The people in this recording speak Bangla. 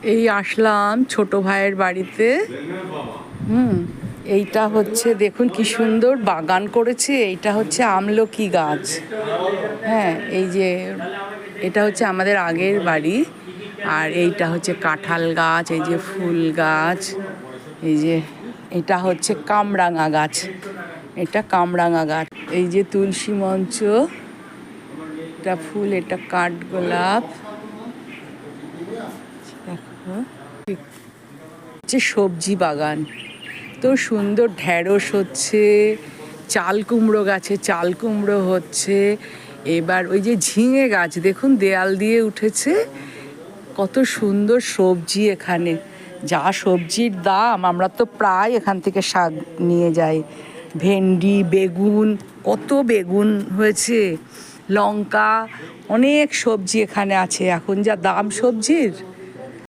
এই আসলাম ছোট ভাইয়ের বাড়িতে। এইটা হচ্ছে দেখুন কি সুন্দর বাগান করেছে। এইটা হচ্ছে আমলকি গাছ। হ্যাঁ, এই যে এটা হচ্ছে আমাদের আগের বাড়ি। আর এইটা হচ্ছে কাঁঠাল গাছ, এই যে ফুল গাছ, এই যে এটা হচ্ছে কামরাঙা গাছ, এটা কামরাঙা গাছ। এই যে তুলসী মঞ্চ, এটা ফুল, এটা কাঠগোলাপ। দেখো হচ্ছে সবজি বাগান, তো সুন্দর ঢ্যাঁড়স হচ্ছে, চাল কুমড়ো গাছে চাল কুমড়ো হচ্ছে। এবার ওই যে ঝিঙে গাছ দেখুন দেয়াল দিয়ে উঠেছে, কত সুন্দর সবজি এখানে। যা সবজির দাম, আমরা তো প্রায় এখান থেকে শাক নিয়ে যাই। ভেন্ডি, বেগুন, কত বেগুন হয়েছে, লঙ্কা, অনেক সবজি এখানে আছে। এখন যা দাম সবজির,